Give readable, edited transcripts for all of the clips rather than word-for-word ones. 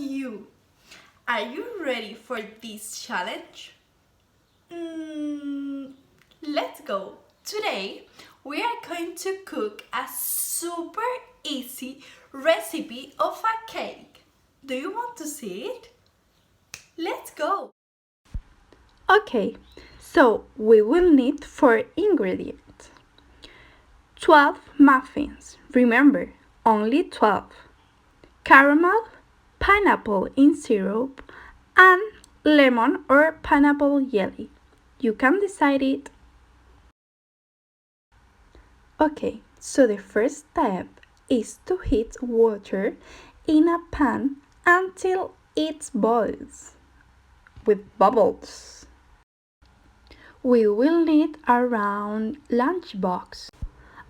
you! Are you ready for this challenge? Let's go! Today we are going to cook a super easy recipe of a cake. Do you want to see it? Let's go! Okay, so we will need 4 ingredients. 12 muffins, remember, only 12. Caramel, pineapple in syrup, and lemon or pineapple jelly. You can decide it. Okay, so the first step is to heat water in a pan until it boils with bubbles. We will need a round lunchbox.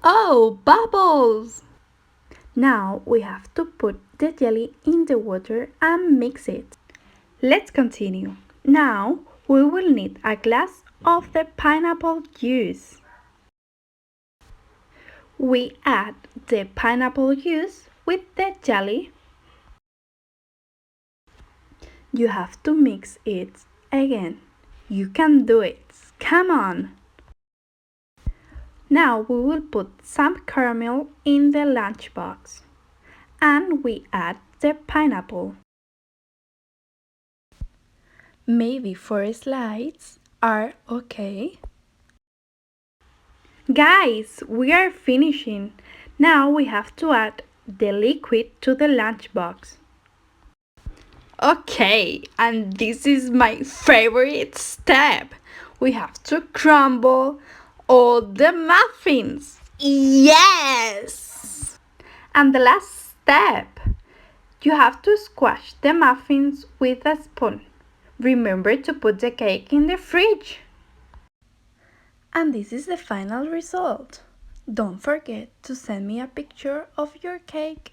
Oh, bubbles! Now we have to put the jelly in the water and mix it. Let's continue. Now we will need a glass of the pineapple juice. We add the pineapple juice with the jelly. You have to mix it again. You can do it. Come on! Now we will put some caramel in the lunchbox. And we add the pineapple. Maybe 4 slides are okay. Guys, we are finishing. Now we have to add the liquid to the lunchbox. Okay, and this is my favorite step. We have to crumble all the muffins. Yes! And the last step, you have to squash the muffins with a spoon. Remember to put the cake in the fridge. And this is the final result. Don't forget to send me a picture of your cake.